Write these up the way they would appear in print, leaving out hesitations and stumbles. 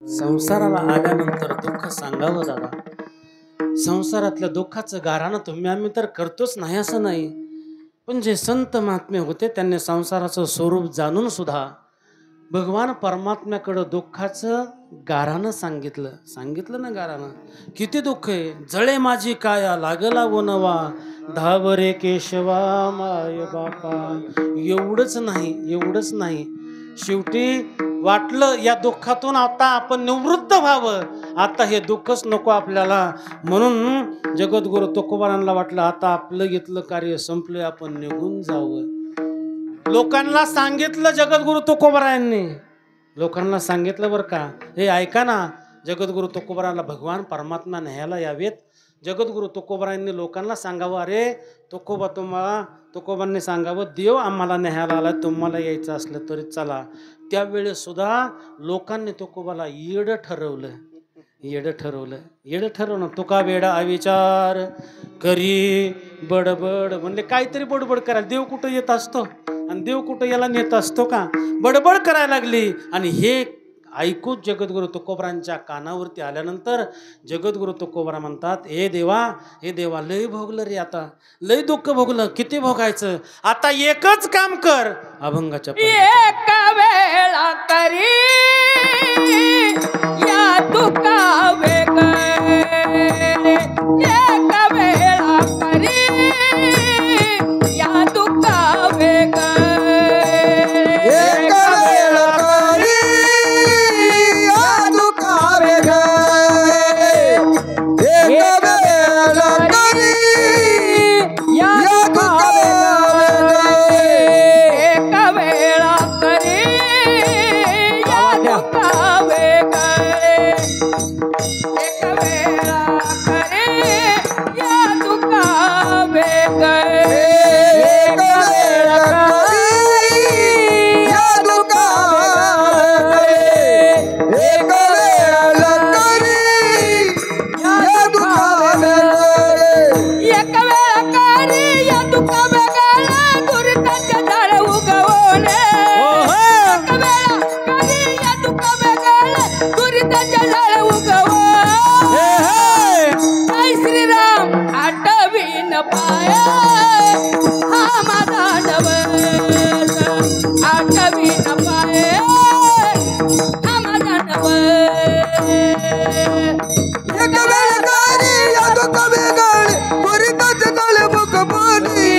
संसाराला आल्यानंतर दुःख सांगावं दादा. संसारातल्या दुःखाचं गाराणं तुम्ही आम्ही तर करतोच नाही असं नाही, पण जे संत महात्मे होते त्यांनी संसाराचं स्वरूप जाणून सुद्धा भगवान परमात्म्याकडं दुःखाचं गाराणं सांगितलं ना गाराणं. किती दुःख आहे. जळे माझी काया लागला वनवा, धावरे केशवा माय बापा. एवढंच नाही शेवटी वाटलं या दुःखातून आता आपण निवृत्त व्हावं, आता हे दुःखच नको आपल्याला. म्हणून जगद्गुरु तुकोबारांना वाटलं आता आपलं घेतलं कार्य संपलं, आपण निघून जावं. लोकांना सांगितलं जगद्गुरु तुकोबारायांनी, लोकांना सांगितलं बरं का, हे ऐका ना, जगद्गुरु तुकोबारांना भगवान परमात्मा न्यायला यावेत. जगद्गुरु तुकोबारायांनी लोकांना सांगावं, अरे तुकोबांनी सांगावं, देव आम्हाला न्यायला आला, तुम्हाला यायचं असलं तरी चला. त्यावेळेस सुद्धा लोकांनी तुकोबाला येडं ठरवलं. तुका वेडा अविचार करी बडबड. म्हणले काहीतरी बडबड करायला, देव कुठं येत असतो आणि देव कुठं याला नेत असतो का. बडबड करायला लागली. आणि हे ऐकून जगद्गुरु तुकोबारांच्या कानावरती आल्यानंतर जगद्गुरु तुकोबारा म्हणतात, हे देवा लय भोगलं रे, आता लय दुःख भोगलं, किती भोगायचं, आता एकच काम कर, अभंगाच्या एका वेळा करी या दुःखा वेगळे, एका वेळा करी या दुःखा वेगळे, एका वेळा करी या दुःखा वेगळे, एका वेळा करी या दुःखा वेगळे, एका वेळा करी या दुःखा वेगळे, एका वेळा करी या दुःखा वेगळे, एका वेळा करी या दुःखा वेगळे, एका वेळा करी या दुःखा वेगळे, एका वेळा करी या दुःखा वेगळे, दुरिताचे झाड उगवणे, एका वेळा करी या दुःखा वेगळे, दुरिताचे झाड उगवणे, जय श्रीराम आठवीन पाय हा माझा नवस, आठवीन पाय हा माझा नवस, एका वेळा करी या दुःखा वेगळे, पुरीतच तळे मुख बोली,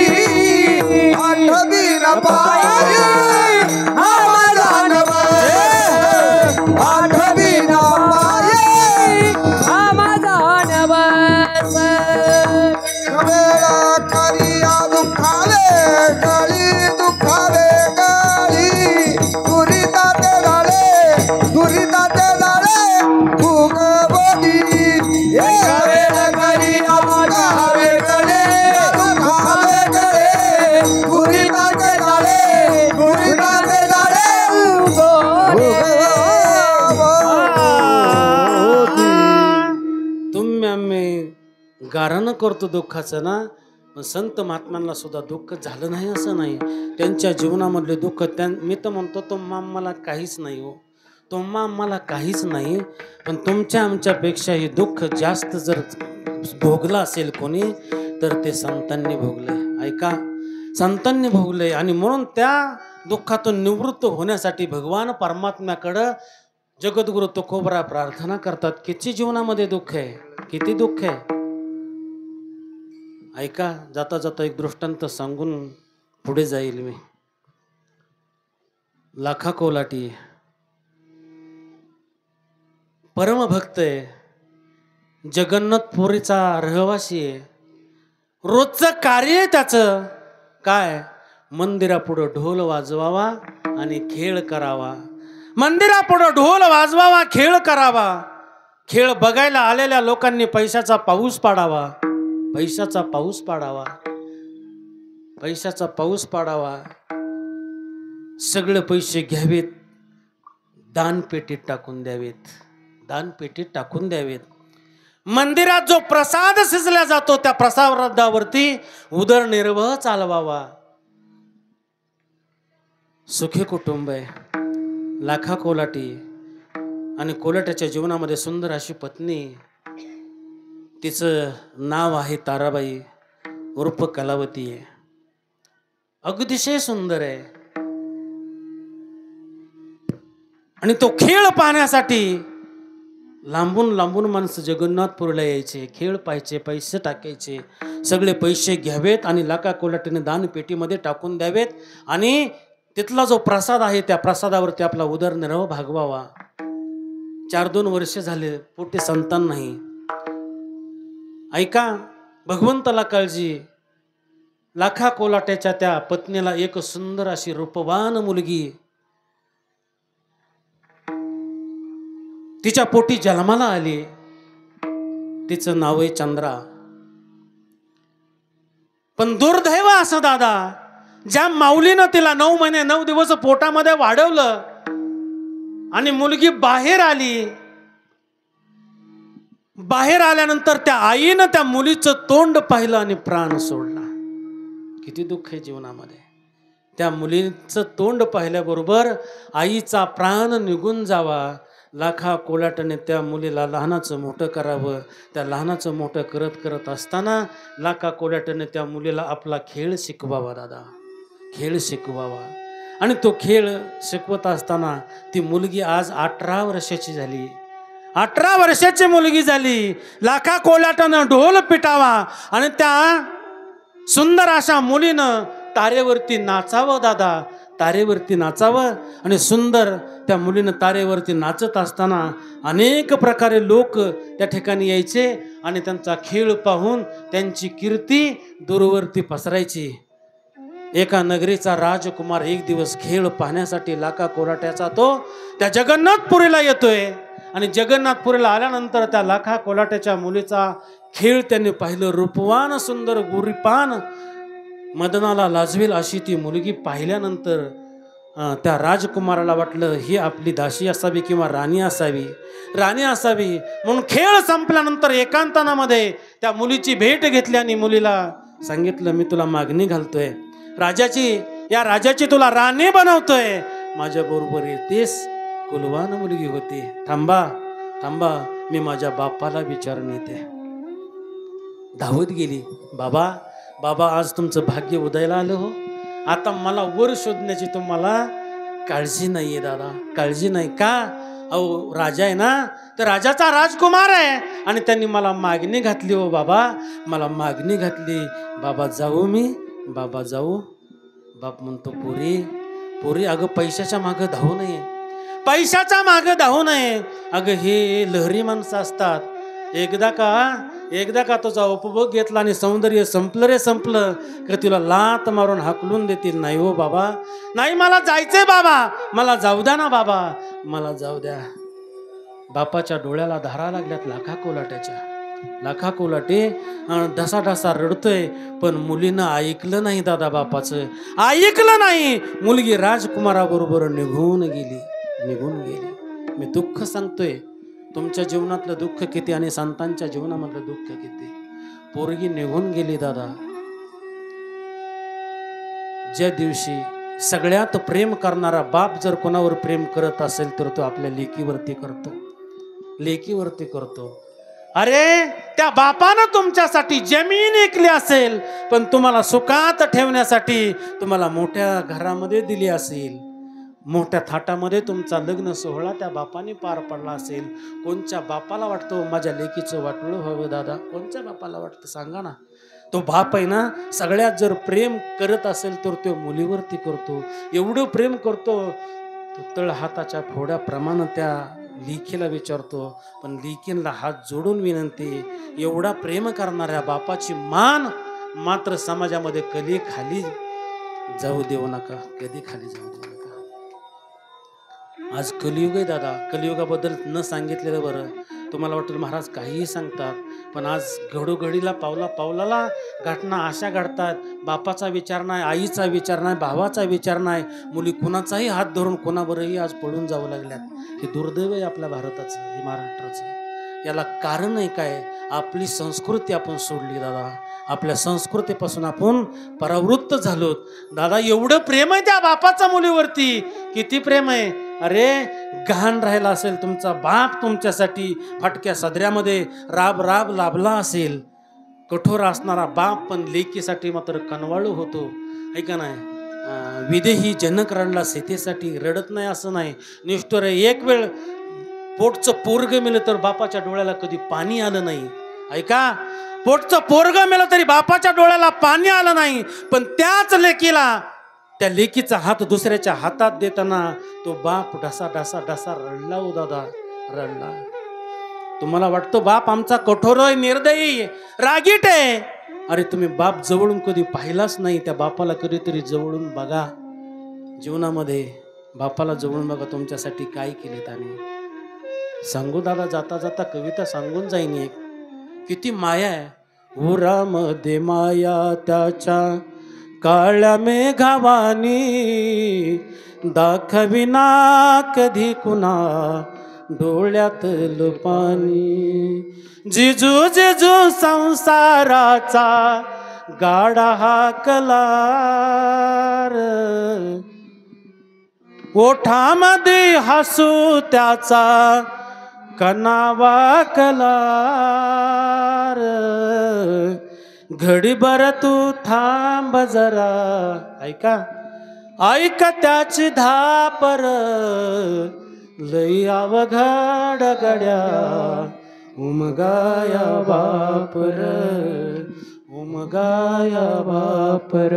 आठवी न पाय हा माझा नवस, आठवी न पाय हा माझा नवस, वेळा करी या दुःखा वेगळी, दुःखा वेगळी, दुरिताचे झाले भूक बोली, एका वेळा करी या दुःखा वेगळे, दुःखा वेगळे, दुरिताचे झाले तुम्ही आम्ही गाराणं करतो दुःखाचं ना, पण संत महात्म्यांना सुद्धा दुःख झालं नाही असं नाही. त्यांच्या जीवनामधले दुःख मी तर म्हणतो तुम्हा आम्हाला काहीच नाही हो, तुम्हा आम्हाला काहीच नाही, पण तुमच्या आमच्यापेक्षा हे दुःख जास्त जर भोगलं असेल कोणी तर ते संतांनी भोगले. ऐका, संतांनी भोगले. आणि म्हणून त्या दुःखातून निवृत्त होण्यासाठी भगवान परमात्म्याकडं जगद्गुरु तुकोबारा प्रार्थना करतात. किती जीवनामध्ये दुःख आहे, किती दुःख आहे. ऐका, जाता जाता एक दृष्टांत सांगून पुढे जाईल मी. लाखा कोलाटी परमभक्त आहे, जगन्नाथपुरीचा रहिवासी आहे. रोजचं कार्य आहे त्याचं काय, मंदिरापुढं ढोल वाजवावा आणि खेळ करावा, मंदिरापुढं ढोल वाजवावा, खेळ करावा. खेळ बघायला आलेल्या लोकांनी पैशाचा पाऊस पाडावा, पैशाचा पाऊस पाडावा, पैशाचा पाऊस पाडावा. सगळे पैसे घ्यावेत, दानपेटीत टाकून द्यावेत, दानपेटीत टाकून द्यावेत. मंदिरात जो प्रसाद शिजला जातो त्या प्रसादावरती उदरनिर्वाह चालवावा. सुखी कुटुंब आहे, लाखा कोलाटी. आणि कोलाट्याच्या जीवनामध्ये सुंदर अशी पत्नी, तिचं नाव आहे ताराबाई उर्फ कलावती आहे. अतिशय सुंदर आहे. आणि तो खेळ पाहण्यासाठी लांबून लांबून माणसं जगन्नाथपूरला यायचे, खेळ पाहायचे, पैसे टाकायचे, सगळे पैसे घ्यावेत आणि लाका कोलाटीने दान पेटीमध्ये टाकून द्यावेत आणि तिथला जो प्रसाद आहे त्या प्रसादावरती आपला उदरनिर्वाह भागवावा. 4-2 वर्ष झाले, पोटी संतान नाही. ऐका, भगवंताला काळजी. लाखा कोलाट्याच्या त्या पत्नीला एक सुंदर अशी रूपवान मुलगी तिच्या पोटी जन्माला आली. तिचं नाव आहे चंद्रा. पण दुर्दैव असं दादा, ज्या माऊलीनं तिला 9 महिने 9 दिवस पोटामध्ये वाढवलं आणि मुलगी बाहेर आली, बाहेर आल्यानंतर त्या आईनं त्या मुलीचं तोंड पाहिलं आणि प्राण सोडला. किती दुःख आहे जीवनामध्ये. त्या मुलीचं तोंड पाहिल्याबरोबर आईचा प्राण निघून जावा. लाखा कोलाटाने त्या मुलीला लहानाचं मोठं करावं. त्या लहानाचं मोठं करत करत असताना लाखा कोलाटाने त्या मुलीला आपला खेळ शिकवावा. दादा, खेळ शिकवावा. आणि तो खेळ शिकवत असताना ती मुलगी आज 18 वर्षाची झाली. 18 वर्षाची मुलगी झाली. लाखा कोलाटानं ढोल पिटावा आणि त्या सुंदर अशा मुलीनं तारेवरती नाचावं. दादा, तारेवरती नाचावं. आणि सुंदर त्या मुलीनं तारेवरती नाचत असताना अनेक प्रकारे लोक त्या ठिकाणी यायचे आणि त्यांचा खेळ पाहून त्यांची कीर्ती दूरवरती पसरायची. एका नगरीचा राजकुमार एक दिवस खेळ पाहण्यासाठी लाका कोलाट्याचा तो त्या जगन्नाथपुरीला येतोय. आणि जगन्नाथपुरीला आल्यानंतर त्या लाखा कोलाट्याच्या मुलीचा खेळ त्यांनी पाहिलं. रूपवान सुंदर गोरीपान मदनाला लाजवेल अशी ती मुलगी पाहिल्यानंतर त्या राजकुमाराला वाटलं ही आपली दासी असावी किंवा राणी असावी, राणी असावी. म्हणून खेळ संपल्यानंतर एकांतनामध्ये त्या मुलीची भेट घेतली आणि मुलीला सांगितलं, मी तुला मागणी घालतोय राजाची, या राजाची तुला राणी बनवतोय, माझ्या बरोबर येतेस. कुलवान मुलगी होती. थांबा थांबा, मी माझ्या बापाला विचारून येते. धावत गेली. बाबा बाबा, आज तुमचं भाग्य उदयाला आलं हो. आता मला वर शोधण्याची तुम्हाला काळजी नाहीये दादा, काळजी नाही का? अहो राजा आहे ना, तर राजाचा राजकुमार आहे आणि त्यांनी मला मागणी घातली हो बाबा, मला मागणी घातली. बाबा जाऊ मी, बाबा जाऊ. बाप म्हणतो पोरी पोरी, अगं पैशाच्या मागं धावू नये, पैशाच्या मागं धावू नये. अगं हे लहरी माणसं असतात. एकदा का तुझा उपभोग घेतला आणि सौंदर्य संपलं रे संपलं का तिला लात मारून हाकलून देतील. नाही हो बाबा, नाही, मला जायचंय बाबा, मला जाऊ द्या ना बाबा, मला जाऊ द्या. बापाच्या डोळ्याला धारा लागल्यात लाखा कोलाट्याच्या. लाखा कोलाटे ढसा रडतोय, पण मुलीनं ऐकलं नाही दादा, बापाचं ऐकलं नाही. मुलगी राजकुमाराबरोबर निघून गेली. मी दुःख सांगतोय, तुमच्या जीवनातलं दुःख किती आणि संतांच्या जीवनामधलं दुःख किती. पोरगी निघून गेली दादा. ज्या दिवशी सगळ्यात प्रेम करणारा बाप जर कोणावर प्रेम करत असेल तर तो आपल्या लेकीवरती करतो, लेकीवरती करतो. अरे त्या बापानं तुमच्यासाठी जमीन ऐकली असेल, पण तुम्हाला सुखात ठेवण्यासाठी तुम्हाला मोठ्या घरामध्ये दिली असेल, मोठ्या थाटामध्ये तुमचा लग्न सोहळा त्या बापाने पार पडला असेल. कोणच्या बापाला वाटतं माझ्या लेकीचं वाटोळं व्हावं दादा? कोणत्या बापाला वाटतं सांगा ना? तो बाप आहे ना, सगळ्यात जर प्रेम करत असेल तर तो मुलीवरती करतो. एवढं प्रेम करतो, तो तळ हाताच्या फोड्याप्रमाणे त्या लेकीला विचारतो. पण लेकीला हात जोडून विनंती, एवढा प्रेम करणाऱ्या बापाची मान मात्र समाजामध्ये कधी खाली जाऊ देऊ नका, कधी खाली जाऊ देऊ नका. आज कलियुग आहे दादा. कलियुगाबद्दल न सांगितलेलं बरं. तुम्हाला वाटेल महाराज काहीही सांगतात, पण आज घडोघडीला पावला पावलाला घटना अशा घडतात. बापाचा विचार नाही, आईचा विचार नाही, भावाचा विचार नाही. मुली कुणाचाही हात धरून कोणाबरही आज पळून जावं लागल्यात. हे दुर्दैव आहे आपल्या भारताचं, हे महाराष्ट्राचं. याला कारण आहे काय? आपली संस्कृती आपण सोडली दादा. आपल्या संस्कृतीपासून आपण परावृत्त झालोत दादा. एवढं प्रेम आहे त्या बापाचा मुलीवरती, किती प्रेम आहे. अरे गहाण राहिला असेल तुमचा बाप तुमच्यासाठी फाटक्या सदऱ्यामध्ये राब राब लाभला असेल. कठोर असणारा बाप पण लेकीसाठी मात्र कनवाळू होतो. ऐका नाही, विदेही जनक रडला सीतेसाठी, रडत नाही असं नाही. निष्ठुर आहे. एक वेळ पोटचं पोरग मेलं तर बापाच्या डोळ्याला कधी पाणी आलं नाही. ऐका, पोटचं पोरग मेलं तरी बापाच्या डोळ्याला पाणी आलं नाही. पण त्याच लेकीला, त्या लेकीचा हात दुसऱ्याच्या हातात देताना तो बाप ढसा ढसा ढसा रडला. हो दादा, रडला. तुम्हाला वाटतं बाप आमचा कठोर आहे, निर्दयी, रागीट आहे. अरे तुम्ही बाप जवळून कधी पाहिलाच नाही. त्या बापाला कधीतरी जवळून बघा. जीवनामध्ये बापाला जवळून बघा, तुमच्यासाठी काय केले त्याने. सांगू दादा, जाता जाता कविता सांगून जाईन एक. किती माया आहे. उरामध्ये माया त्याच्या काळ्या मेघावानी, दाखविना कधी कुणा डोळ्यातलं पाणी. जिजू जिजू संसाराचा गाडा हाकला, ओठामध्ये हसू त्याचा कनावा कलार. घडीभर तू थांब जरा, ऐका ऐका त्याची धापर, लई अवघड गड्या उमगाया बापर, उमगाया बापर,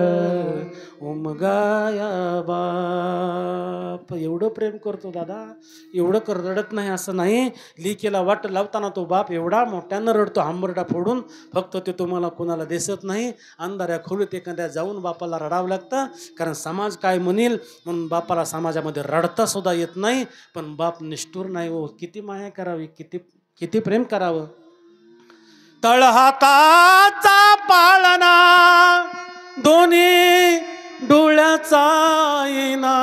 उमगाया बाप. एवढं प्रेम करतो दादा, एवढं रडत नाही असं नाही. लिकेला वाट लावताना तो बाप एवढा मोठ्यानं रडतो, हांबरडा फोडून. फक्त ते तुम्हाला कोणाला दिसत नाही. अंधाऱ्या खोलीत एखाद्या जाऊन बापाला रडावं लागतं, कारण समाज काय म्हणेल म्हणून बापाला समाजामध्ये रडता सुद्धा येत नाही. पण बाप निष्ठुर नाही हो. किती माया करावी, किती किती प्रेम करावं. तळहाताचा पाळणा दोन्ही डोळ्याचा येना,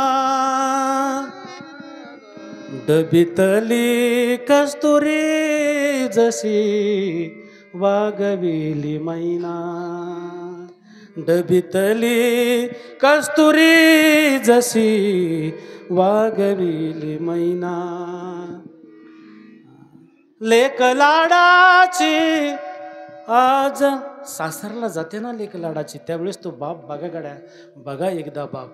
डबीतली कस्तुरी जशी वागविली मैना, डबीतली कस्तुरी जशी वागविली मैना. लेक लाडाची आज सासरला जाते ना लेक लाडाची, त्यावेळेस तो बाप बघा गड्या, बघा एकदा बाप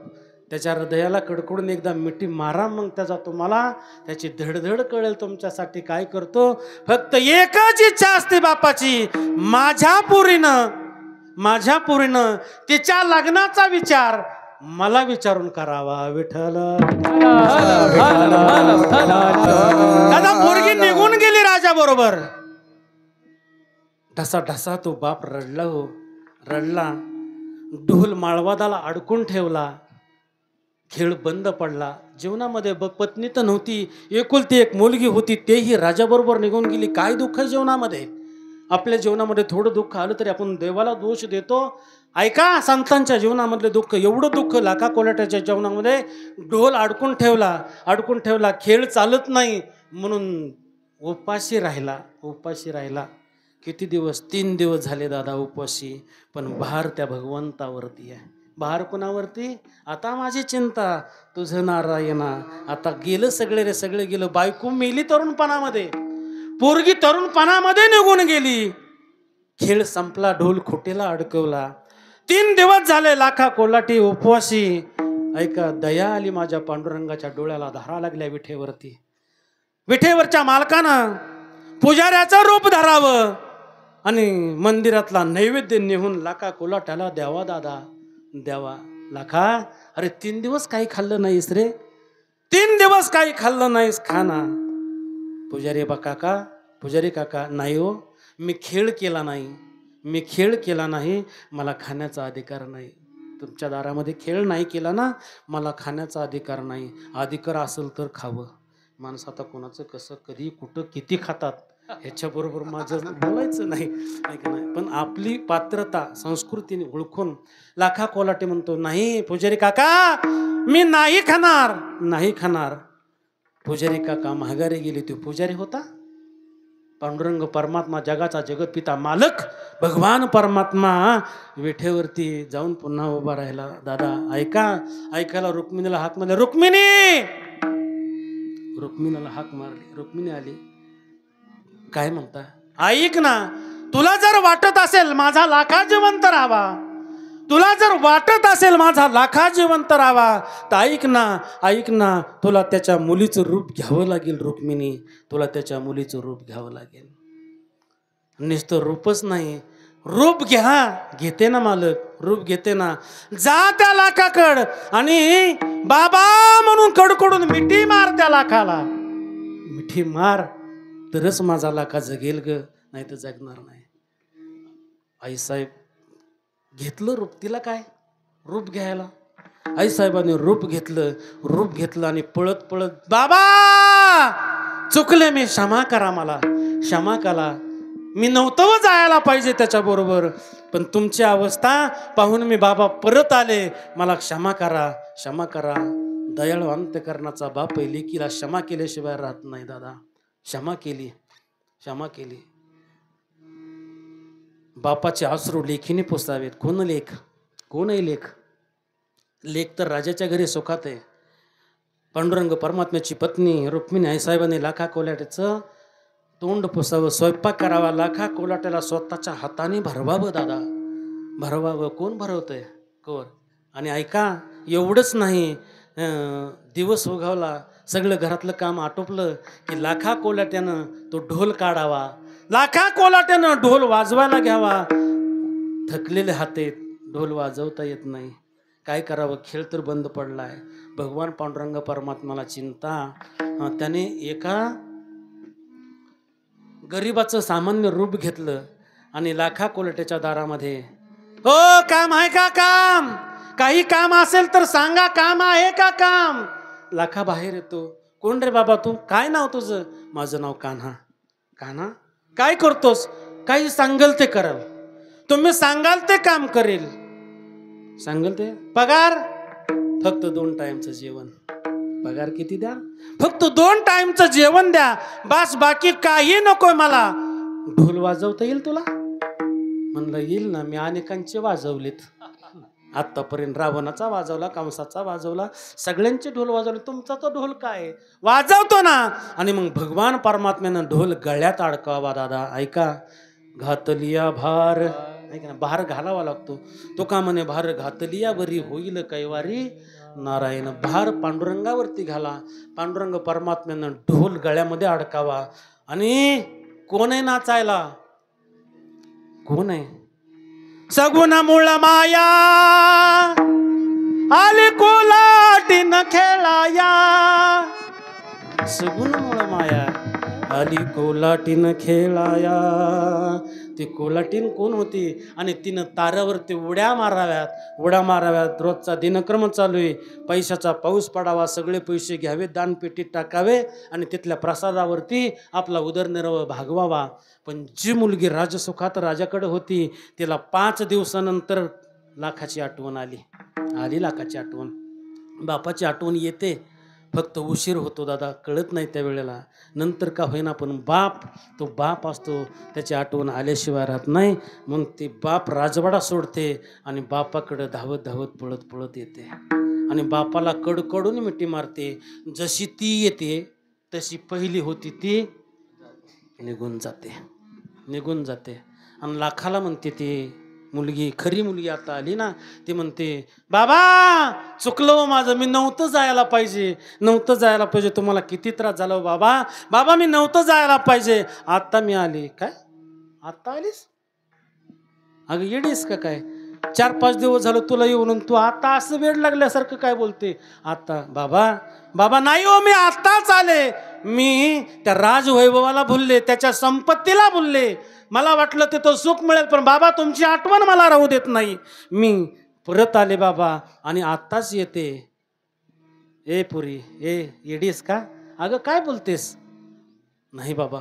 त्याच्या हृदयाला कडकडून एकदा मिठी मारा. मग त्याचा तुम्हाला त्याची धडधड कळेल तुमच्यासाठी काय करतो. फक्त एकच इच्छा असते बापाची, माझ्या पुरीनं तिच्या लग्नाचा विचार मला विचारून करावा. विठ्ठल दादा पोरगी निघून गेली राजा बरोबर. ढसा ढसा तो बाप रडला हो, रडला. ढोल माळवादाला अडकून ठेवला. खेळ बंद पडला. जीवनामध्ये पत्नी तर नव्हती, एकुलती एक मुलगी होती, तेही राजाबरोबर निघून गेली. काय दुःख आहे जीवनामध्ये. आपल्या जीवनामध्ये थोडं दुःख आलं तरी आपण देवाला दोष देतो. ऐका, संतांच्या जीवनामधले दुःख, एवढं दुःख लाखा कोलाट्याच्या जीवनामध्ये. ढोल अडकून ठेवला, खेळ चालत नाही म्हणून उपाशी राहिला. किती दिवस? 3 दिवस झाले दादा उपाशी. पण भार त्या भगवंतावरती आहे. भार कोणावरती? आता माझी चिंता तुझं नारायणा. आता गेलं सगळे रे, सगळे गेलं. बायको मेली तरुणपणामध्ये, पोरगी तरुणपणामध्ये निघून गेली. खेळ संपला, ढोल खोटेला अडकवला. 3 दिवस झाले लाखा कोलाटी उपवासी. ऐका, दया आली माझ्या पांडुरंगाच्या डोळ्याला. धारा लागल्या विठेवरती. विठेवरच्या मालकानं पुजाऱ्याचं रूप धरावं आणि मंदिरातला नैवेद्य नेऊन लाखा कोलाट्याला द्यावा. दादा द्यावा. लाखा, अरे 3 दिवस काही खाल्लं नाहीस रे, 3 दिवस काही खाल्लं नाहीस, खाना. पुजारी काका, नाही हो, मी खेळ केला नाही, मला खाण्याचा अधिकार नाही. तुमच्या दारामध्ये खेळ नाही केला ना, मला खाण्याचा अधिकार नाही. अधिकार असेल तर खावं. माणसं आता कोणाचं कसं, कधी, कुठं, किती खातात ह्याच्याबरोबर माझं बोलायचं नाही, ऐका नाही. पण आपली पात्रता संस्कृतीने ओळखून लाखा कोलाटे म्हणतो, नाही पुजारी काका, मी नाही खाणार. पुजारी काका माघारी गेले. तो पुजारी होता पांडुरंग परमात्मा, जगाचा जगतपिता मालक भगवान परमात्मा विठेवरती जाऊन पुन्हा उभा राहिला. दादा ऐकायला रुक्मिणीला हाक मध्ये, रुक्मिणी रुक्मिणीला हाक मारली. रुक्मिणी आली. काय म्हणता? ऐक ना, तुला जर वाटत असेल माझा लाखा जिवंत राहावा, तुला जर वाटत असेल माझा लाखा जिवंत राहावा, तर ऐक ना, तुला त्याच्या मुलीचं रूप घ्यावं लागेल. रुक्मिणी, तुला त्याच्या मुलीचं रूप घ्यावं लागेल. नुसतं रूपच नाही, रूप घेते ना मालक, रूप घेते ना. जा त्या लाखाकड आणि बाबा म्हणून कडकडून मिठी मार त्या लाखाला. मिठी मार तरच माझा लाखा जगेल ग, नाही तर जगणार नाही. आईसाहेब घेतलं रूप. तिला काय रूप घ्यायला? आईसाहेबांनी रूप घेतलं आणि पळत पळत, बाबा चुकले मी, क्षमा करा, मला क्षमा करा, मी नव्हतं जायला पाहिजे त्याच्याबरोबर, पण तुमची अवस्था पाहून मी बाबा परत आले, मला क्षमा करा. दयाळू अंतकरणाचा बाप लेकीला क्षमा केल्याशिवाय राहत नाही दादा. क्षमा केली. बापाचे अश्रू लेखीने पुसावेत. कोण आहे लेख तर राजाच्या घरी सुखात आहे. पांडुरंग परमात्म्याची पत्नी रुक्मिणी आईसाहेबांनी लाखा कोल्हाट्याचं तोंड पुसावं, स्वयंपाक करावा. लाखा कोल्हाट्याला स्वतःच्या हाताने भरवावं दादा, भरवावं. कोण भरवतंय? कोण? आणि ऐका, एवढंच नाही, दिवस उगवला, सगळं घरातलं काम आटोपलं की लाखा कोल्हाट्यानं तो ढोल काढावा. लाखा कोल्हाट्यानं ढोल वाजवायला घ्यावा. थकलेले हात आहेत, ढोल वाजवता येत नाही. काय करावं? खेळ तर बंद पडलाय. भगवान पांडुरंग परमात्म्याला चिंता. त्याने एका गरीबाचं सामान्य रूप घेतलं आणि लाखा कोल्हाट्याच्या दारामध्ये, हो काम आहे का? काम, काही काम असेल तर सांगा, काम आहे का? काम. लाखा बाहेर येतो. कोण रे बाबा तू? काय नाव तुझं? माझं नाव कान्हा. कान्हा, काय करतोस? काही सांगल ते करल, तुम्ही सांगाल ते काम करेल. सांगल ते. पगार फक्त 2 टाइमचं जेवण. पगार किती द्या? फक्त 2 टाइमचं जेवण द्या, बस, बाकी काही नकोय मला. ढोल वाजवता येईल तुला? म्हणलं येईल ना, मी अनेकांचे वाजवलेत आतापर्यंत. रावणाचा वाजवला, कंसाचा वाजवला, सगळ्यांचे ढोल वाजवले. तुमचा तो ढोल काय? वाजवतो ना. आणि मग भगवान परमात्म्यानं ढोल गळ्यात अडकावा दादा. ऐका, घातलिया भार, ऐका, भार घालावा लागतो. तो का म्हणे, भार घातलिया बरी होईल कैवारी नारायण. भार पांडुरंगावरती घाला. पांडुरंग परमात्म्यानं ढोल गळ्यामध्ये अडकावा. आणि कोण आहे नाचायला? कोण आहे? सगुण मूळ माया आली कोलाटीन खेळाया. सगुण मूळ माया आली कोलाटीन खेळाया. ती कोलाटीन कोण होती? आणि तिनं ताऱ्यावरती उड्या माराव्यात. रोजचा दिनक्रम चालू आहे. पैशाचा पाऊस पडावा, सगळे पैसे घ्यावे, दानपेटीत टाकावे आणि तिथल्या प्रसादावरती आपला उदरनिर्वाह भागवावा. पण जी मुलगी राजसुखात राजाकडे होती, तिला 5 दिवसानंतर लाखाची आठवण आली. लाखाची आठवण, बापाची आठवण येते, फक्त उशीर होतो दादा, कळत नाही त्या वेळेला. नंतर का होईना, पण तो बाप असतो, त्याची आठवण आल्याशिवाय राहत नाही. मग ती बाप राजवाडा सोडते आणि बापाकडं धावत पळत येते आणि बापाला कडकडून मिठी मारते. जशी ती येते तशी पहिली होती ती निघून जाते. आणि लाखाला म्हणते, ती मुलगी, खरी मुलगी आता आली ना, ती म्हणते, बाबा चुकलं माझं, मी नव्हतं जायला पाहिजे. तुम्हाला किती त्रास झाला बाबा, मी नव्हतं जायला पाहिजे. आता मी आली. काय आता आलीस? अगं येडीस का काय? 4-5 दिवस झालं तुला येऊन, तू आता असं वेळ लागल्यासारखं काय बोलते? आता बाबा नाही हो, मी आताच आले. मी त्या राजवैभवाला भुलले, त्याच्या संपत्तीला भुलले. मला वाटलं ते तो सुख मिळेल, पण बाबा तुमची आठवण मला राहू देत नाही. मी परत आले बाबा आणि आत्ताच येते. ए पुरी, ए येडीस का? अगं काय बोलतेस? नाही बाबा,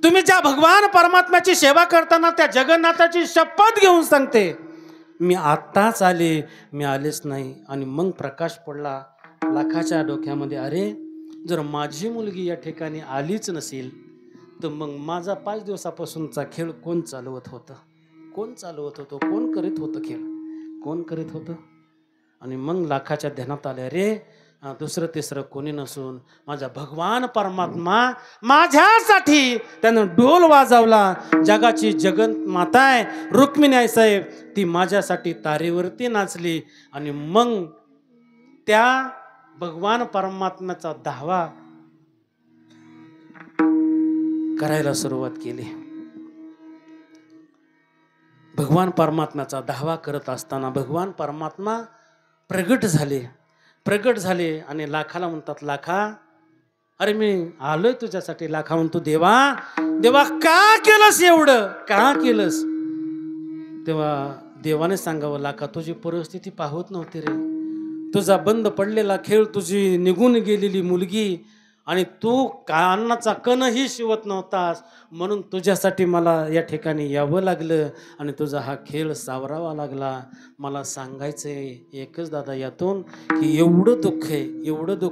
तुम्ही ज्या भगवान परमात्म्याची सेवा करताना त्या जगन्नाथाची शपथ घेऊन सांगते, मी आत्ताच आले, मी आलेच नाही. आणि मग प्रकाश पडला लाखाच्या डोक्यामध्ये, अरे जर माझी मुलगी या ठिकाणी आलीच नसेल तर मग माझा 5 दिवसापासूनचा खेळ कोण चालवत होतं? कोण करीत होतं खेळ? कोण करीत होतं? आणि मग लाखाच्या ध्यानात आले, अरे दुसरं तिसरं कोणी नसून माझा भगवान परमात्मा माझ्यासाठी त्यानं ढोल वाजवला. जगाची जगत माता आहे रुक्मिणी आई साहेब, ती माझ्यासाठी तारेवरती नाचली आणि मग त्या भगवान परमात्म्याचा धावा करायला सुरुवात केली. भगवान परमात्म्याचा धावा करत असताना भगवान परमात्मा प्रगट झाले आणि लाखाला म्हणतात, लाखा अरे मी आलोय तुझ्यासाठी. लाखा म्हणतो, देवा देवा का केलंस एवढं, का केलंस? तेव्हा देवाने सांगावं, लाखा तुझी परिस्थिती पाहत नव्हती रे, तुझा बंद पडलेला खेळ, तुझी निघून गेलेली मुलगी आणि तू अन्नाचा कणही शिवत नव्हतास, म्हणून तुझ्यासाठी मला या ठिकाणी यावं लागलं आणि तुझा हा खेळ सावरावा लागला. मला सांगायचंय एकच दादा यातून की एवढं दुःख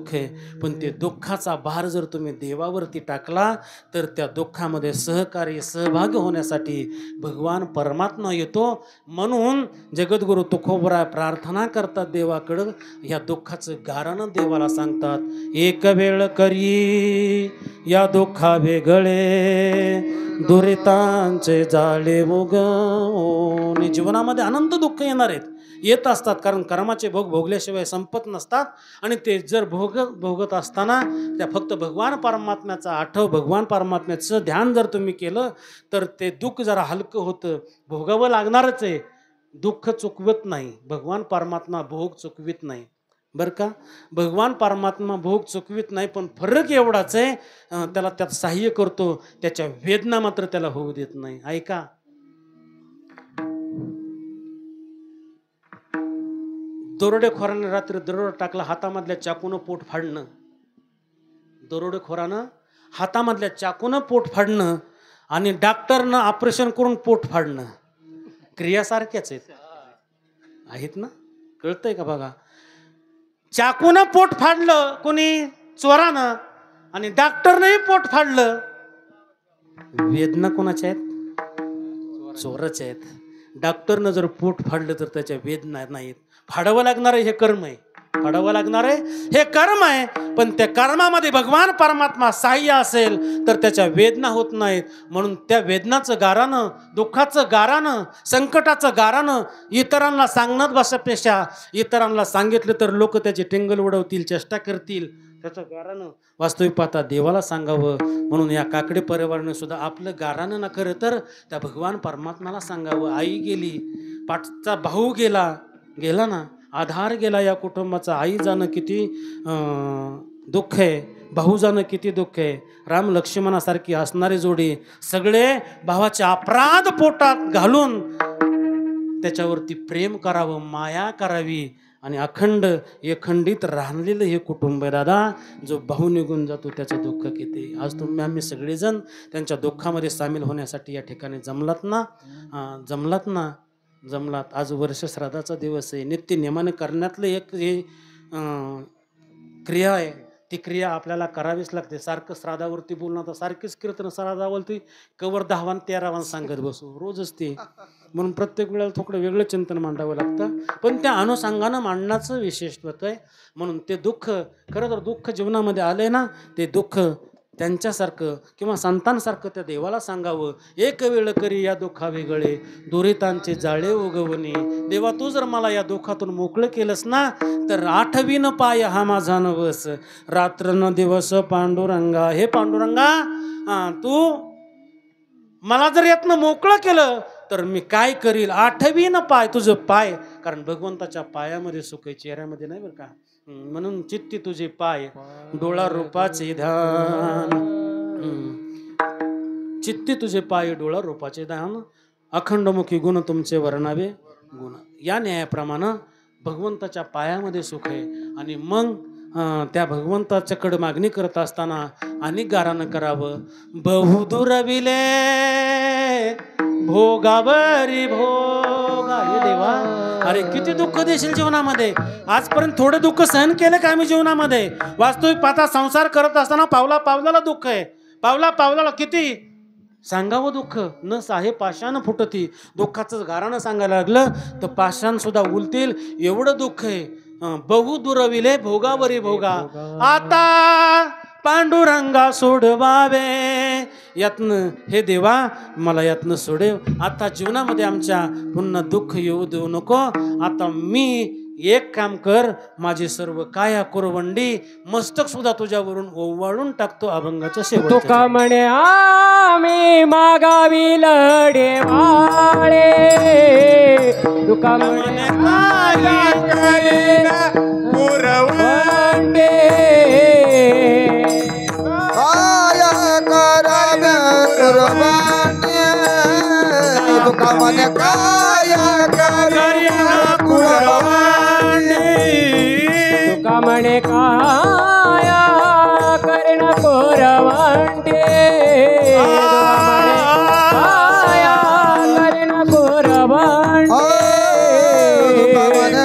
आहे, पण ते दुःखाचा भार जर तुम्ही देवावरती टाकला तर त्या दुःखामध्ये सहभागी होण्यासाठी भगवान परमात्मा येतो. म्हणून जगद्गुरु तुकोबराय प्रार्थना करतात देवाकडं, या दुःखाचं गारणं देवाला सांगतात, एक वेळ करी या दुःखा वेगळे दुरितांचे जाळे उगवून. जीवनामध्ये अनंत दुःख येणार आहेत, येत असतात, कारण कर्माचे भोग भोगल्याशिवाय संपत नसतात. आणि ते जर भोगत असताना त्या फक्त भगवान परमात्म्याचा आठव, भगवान परमात्म्याचं ध्यान जर तुम्ही केलं तर ते दुःख जरा हलकं होतं. भोगावं लागणारच आहे, दुःख चुकवत नाही भगवान परमात्मा, भोग चुकवित नाही बरं का. भगवान परमात्मा भोग चुकवित नाही, पण फरक एवढाच आहे, त्याला त्यात सहाय्य करतो, त्याच्या वेदना मात्र त्याला होऊ देत नाही. ऐका, दरोडेखोरानं रात्री दरोडा टाकला, हातामधल्या चाकूनं पोट फाडणं, दरोडेखोरानं हातामधल्या चाकूनं पोट फाडणं आणि डॉक्टरनं ऑपरेशन करून पोट फाडणं, क्रिया सारख्याच आहेत ना, कळतंय का बघा. चाकूनं पोट फाडलं कोणी, चोरानं, आणि डॉक्टरनंही पोट फाडलं, वेदना कोणाच्या आहेत? चोराच्या आहेत. डॉक्टरनं जर पोट फाडलं तर त्याच्या वेदना नाहीत. फाडावं लागणार आहे हे कर्म आहे, फाडावं लागणार आहे हे कर्म आहे, पण त्या कर्मामध्ये भगवान परमात्मा सहाय्य असेल तर त्याच्या वेदना होत नाहीत. म्हणून त्या वेदनाचं गारानं, दुःखाचं गारानं, संकटाचं गारानं इतरांना सांगण्यात बसण्यापेक्षा इतरांना सांगितलं तर लोक त्याची टिंगल उडवतील, चेष्टा करतील, त्याचं गारानं वास्तविक पाहता देवाला सांगावं. म्हणून या काकडे परिवारानं सुद्धा आपलं गारानं न खरं तर त्या भगवान परमात्म्याला सांगावं. आई गेली, पाठचा भाऊ गेला ना, आधार गेला या कुटुंबाचा. आई जाणं किती दुःख आहे, भाऊ जाणं किती दुःख आहे. राम लक्ष्मणासारखी असणारी जोडी सगळे भावाचे अपराध पोटात घालून त्याच्यावरती प्रेम करावं, माया करावी आणि अखंडित राहिलेलं हे कुटुंब आहे दादा. जो भाऊ निघून जातो त्याचं दुःख किती. आज आम्ही सगळेजण त्यांच्या दुःखामध्ये सामील होण्यासाठी या ठिकाणी जमलात. आज वर्ष श्राद्धाचा दिवस आहे. नित्य नियमाने करण्यातलं एक हे क्रिया आहे, ती क्रिया आपल्याला करावीच लागते. सारखं श्राद्धावरती बोलणं, तर सारखीच कीर्तन श्राद्धावरती कवर 10 13 सांगत बसू रोजच ते. म्हणून प्रत्येक वेळेला थोडं वेगळं चिंतन मांडावं लागतं, पण त्या अनुषंगानं मांडण्याचं विशेषत्व आहे. म्हणून ते दुःख, खरं तर दुःख जीवनामध्ये आले ना, ते दुःख त्यांच्यासारखं किंवा संतांसारखं त्या देवाला सांगावं. एक वेळ करी या दुःखा वेगळे दुरितांचे जाळे उगवणे. देवा तू जर मला या दुःखातून मोकळं केलंस ना, तर आठवीन पाय हा माझा नवस, रात्र न दिवस पांडुरंगा. हे पांडुरंगा, तू मला जर यातनं मोकळं केलं तर मी काय करील. आठवीन पाय तुझं पाय, कारण भगवंताच्या पायामध्ये सुख आहे, चेहऱ्यामध्ये नाही बरं का. म्हणून चित्ती तुझे पाय डोळा रूपाचे ध्यान, चित्ती तुझे पाय डोळा रूपाचे ध्यान, अखंडमुखी गुण तुमचे वर्णावे गुण. या न्यायाप्रमाणे भगवंताच्या पायामध्ये सुख आहे. आणि मग त्या भगवंताच्याकडे मागणी करत असताना अनेक गारानं करावं. बहुदुरविले भोगावरी भोगा. हे देवा, अरे किती दुःख देशील जीवनामध्ये. आजपर्यंत थोडं दुःख सहन केलं का आम्ही जीवनामध्ये. वास्तविक पाहता संसार करत असताना पावला दुःख आहे, पावला किती सांगावं दुःख. न साहे पाषाण फुटती. दुःखाचं गारानं सांगायला लागलं तर पाषाण सुद्धा उलतील एवढं दुःख आहे. बहु दुरविले भोगावरी भोगा आता पांडुरंगा सोडवावे यातनं हे देवा मला यातनं सोडेव आता जीवनामध्ये आमच्या पुन्हा दुःख येऊ देऊ नको आता मी एक काम कर माझी सर्व काया कुरवंडी मस्तक सुद्धा तुझ्यावरून ओवाळून टाकतो अभंगाच्या शेवट तुका म्हणे आम्ही मागावी लढेवाळे तुका म्हणे पुरवंडे आया कराव्या कुरबान्या तुका म्हणे काया कराव्या कुरबान्या तुका म्हणे काया करण पुरवंडे काया करण पुरवंडे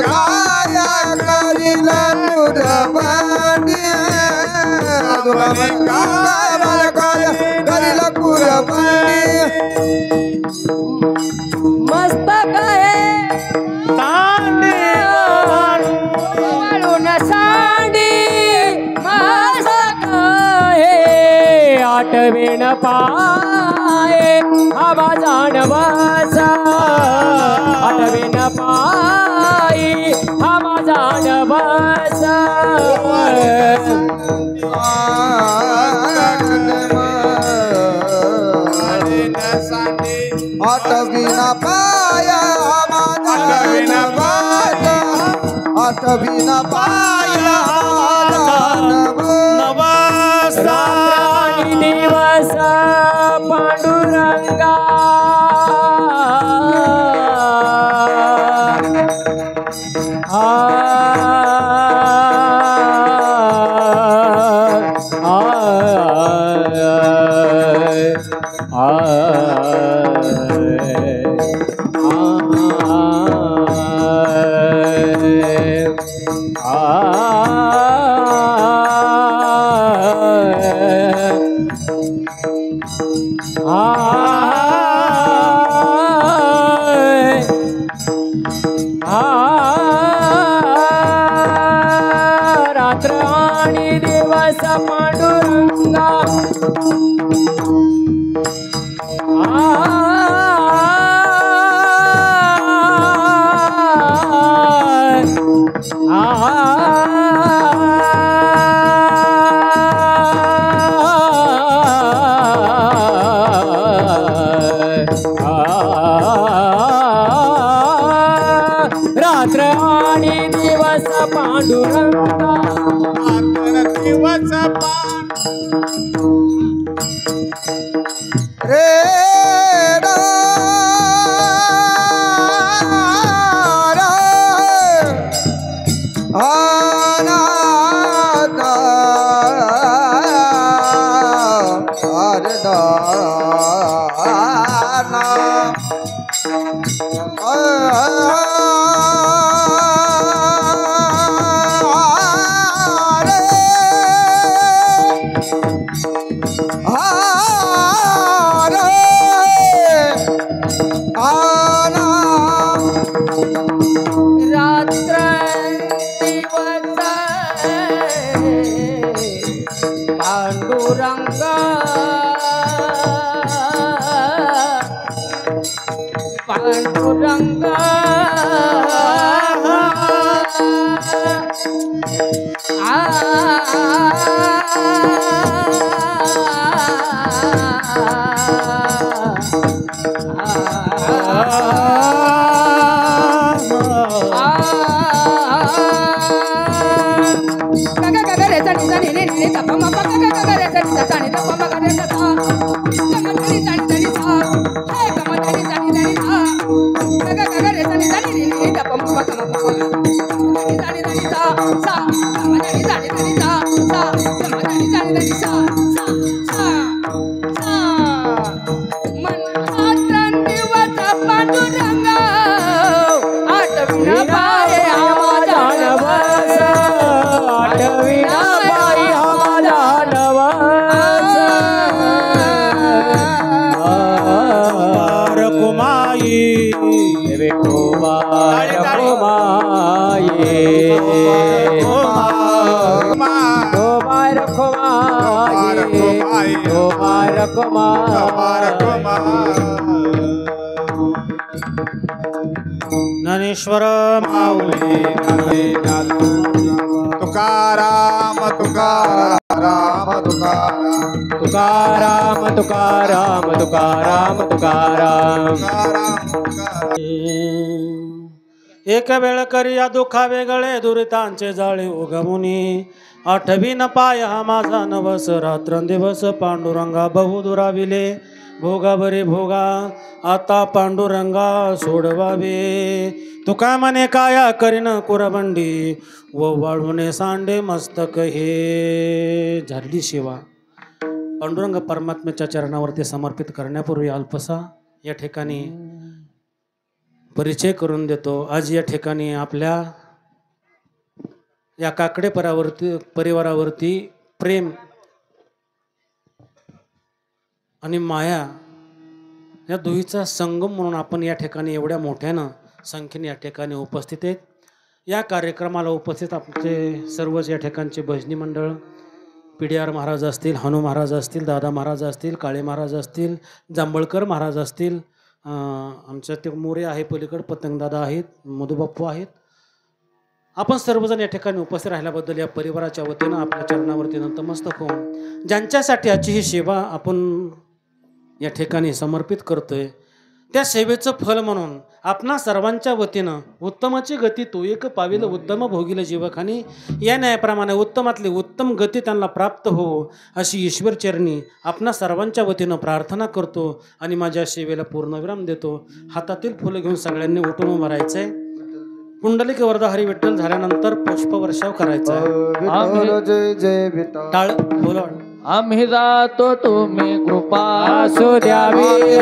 काया करीला कुरबान्या तुका म्हणे काया करीला कुरबान्या मस्तक वाळून सांडी मस्तक आठवेण पाये हवा जाणवासा आठवेण पायी हवा जाणवासा आठविना पाया आठविना पाया आठविना पाया रात्री दिवस पांडुरंगा रात्र आणि दिवस पांडुरंगा रात्र आणि दिवस पांडुरंगा रे रात्र दिवस पांडुरंगा पांडुरंगा कुमार ज्ञानेश्वर माऊली तुकाराम तुकाराम तुकाराम तुकाराम तुकाराम तुकाराम एक वेळ करिया दुखा वेगळे दुरितांचे जाळे उगमुनी आठवी न पाय हा माझा नवस रात्रंदिवस पांडुरंगा बहु दुराविले भोगा बरे भोगा आता पांडुरंगा सोडवावे तुका म्हणे काया करीन कुरबंडी व वाळूने सांडे मस्तक हे झाली शिवा पांडुरंग परमात्म्याच्या चरणावरती समर्पित करण्यापूर्वी अल्पसा या ठिकाणी परिचय करून देतो. आज या ठिकाणी आपल्या या काकडे परिवारावरती प्रेम आणि माया या दुहीचा संगम म्हणून आपण या ठिकाणी एवढ्या मोठ्यानं संख्येने या ठिकाणी उपस्थित आहेत. या कार्यक्रमाला उपस्थित आपले सर्वच या ठिकाणचे भजनी मंडळ PDR महाराज असतील, हनु महाराज असतील, दादा महाराज असतील, काळे महाराज असतील, जांभळकर महाराज असतील, आमच्या ते मोरे आहे पलीकडे, पतंगदादा आहेत, मधुबाप्पू आहेत. आपण सर्वजण या ठिकाणी उपस्थित राहिल्याबद्दल या परिवाराच्या वतीनं आपल्या चरणावरती नतमस्तक होऊन ज्यांच्यासाठी आजची ही सेवा आपण या ठिकाणी समर्पित करतोय त्या सेवेचं फल म्हणून आपणा सर्वांच्या वतीनं उत्तमाची गती तो एक पाविल उत्तम भोगिल जीवखानी या न्यायाप्रमाणे उत्तमातली उत्तम गती त्यांना प्राप्त हो अशी ईश्वर चरणी आपणा सर्वांच्या वतीनं प्रार्थना करतो आणि माझ्या सेवेला पूर्णविराम देतो. हातातील फुलं घेऊन सगळ्यांनी उठून उभं राहायचंय. पुंडलिक वरदा हरी विठ्ठल झाल्यानंतर पुष्पवर्षाव करायचा. जय जय विठ्ठल टाळ बोला. आम्ही जातो तुम्ही कृपा असू द्यावी.